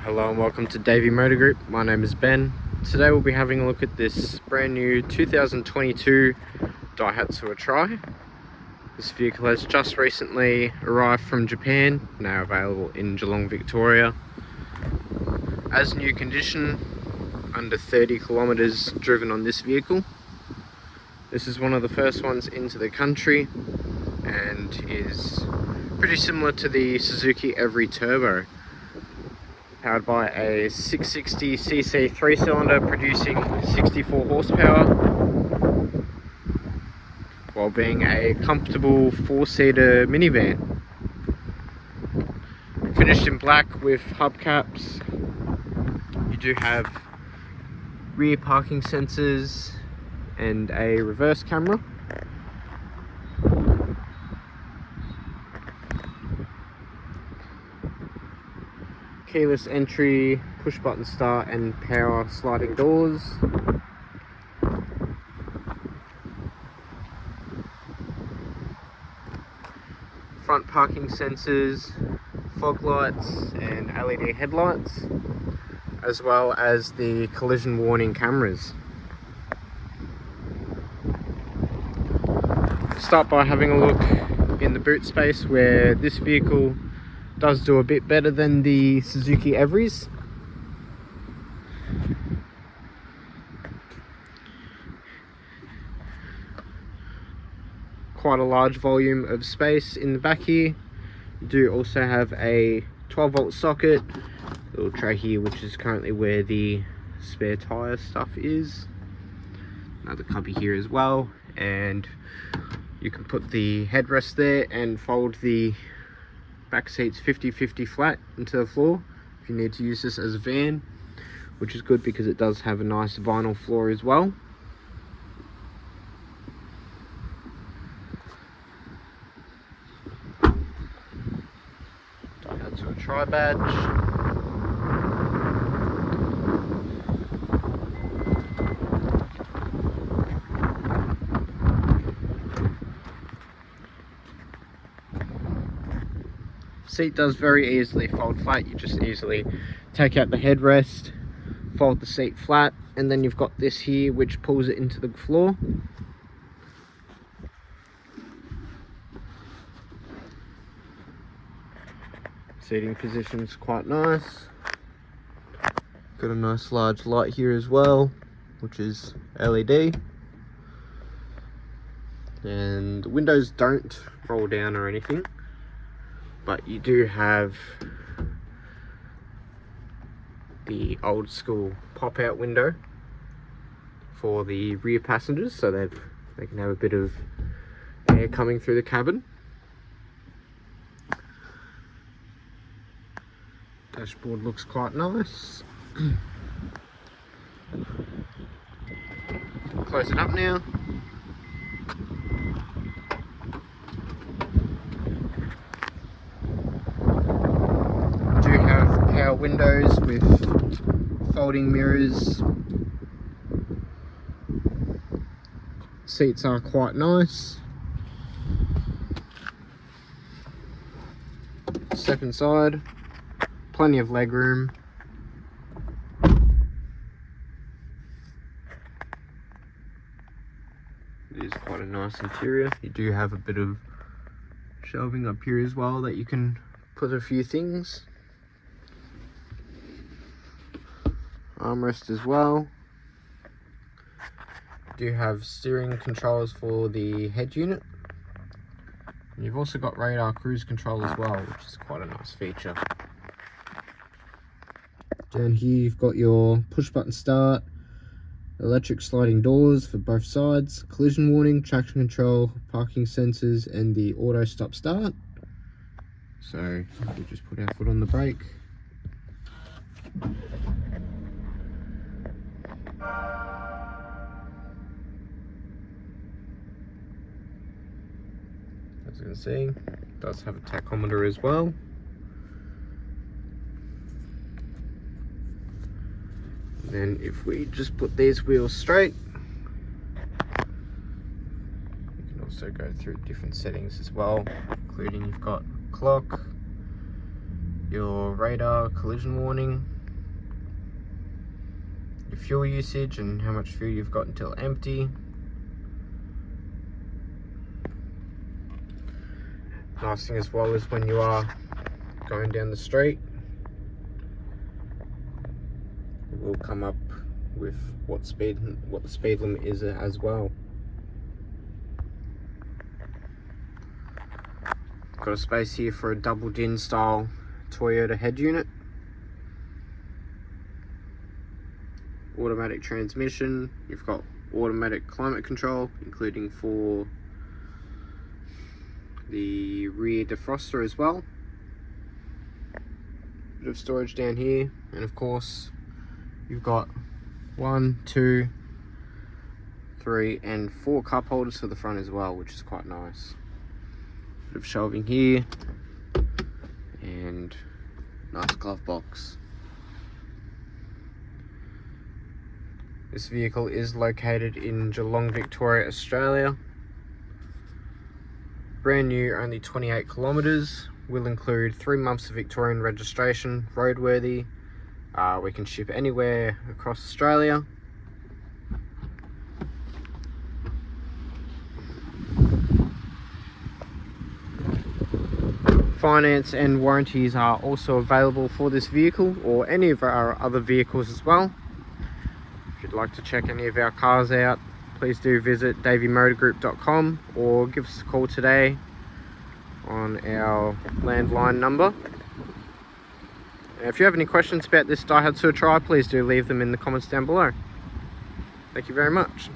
Hello and welcome to Davey Motor Group. My name is Ben. Today we'll be having a look at this brand new 2022 Daihatsu Atrai. This vehicle has just recently arrived from Japan, now available in G'long, Victoria. As new condition, under 30 kilometers driven on this vehicle. This is one of the first ones into the country and is pretty similar to the Suzuki Every Turbo. Powered by a 660cc 3-cylinder producing 64 horsepower while being a comfortable 4-seater minivan. Finished in black with hubcaps. You do have rear parking sensors and a reverse camera. Keyless entry, push button start and power sliding doors. Front parking sensors, fog lights and LED headlights, as well as the collision warning cameras. Start by having a look in the boot space, where this vehicle does do a bit better than the Suzuki Everys. Quite a large volume of space in the back here. You do also have a 12-volt socket, little tray here, which is currently where the spare tyre stuff is. Another cubby here as well, and you can put the headrest there and fold the back seats 50-50 flat into the floor if you need to use this as a van, which is good because it does have a nice vinyl floor as well. Daihatsu Atrai badge. Seat does very easily fold flat. You just easily take out the headrest, fold the seat flat, and then you've got this here which pulls it into the floor. Seating position is quite nice. Got a nice large light here as well, which is LED. And the windows don't roll down or anything, but you do have the old school pop out window for the rear passengers, so they can have a bit of air coming through the cabin. Dashboard looks quite nice. Close it up now. Power windows with folding mirrors. Seats are quite nice. Step inside, plenty of leg room. It is quite a nice interior. You do have a bit of shelving up here as well that you can put a few things. Armrest as well. You do have steering controls for the head unit. And you've also got radar cruise control as well, which is quite a nice feature. Down here you've got your push button start, electric sliding doors for both sides, collision warning, traction control, parking sensors, and the auto stop start. So we'll just put our foot on the brake. As you can see, it does have a tachometer as well. And then if we just put these wheels straight, you can also go through different settings as well, including you've got clock, your radar, collision warning, your fuel usage and how much fuel you've got until empty. Nice thing as well is when you are going down the street, it will come up with what the speed limit is as well. Got a space here for a double din style Toyota head unit. Automatic transmission. You've got automatic climate control, including for the rear defroster as well. Bit of storage down here, and of course you've got 1, 2, 3 and 4 cup holders for the front as well, which is quite nice. Bit of shelving here and nice glove box. This vehicle is located in G'long, Victoria, Australia. Brand new, only 28 kilometers. Will include 3 months of Victorian registration, roadworthy. We can ship anywhere across Australia. Finance and warranties are also available for this vehicle or any of our other vehicles as well. If you'd like to check any of our cars out, please do visit davymotorgroup.com or give us a call today on our landline number. If you have any questions about this Daihatsu Atrai, please do leave them in the comments down below. Thank you very much.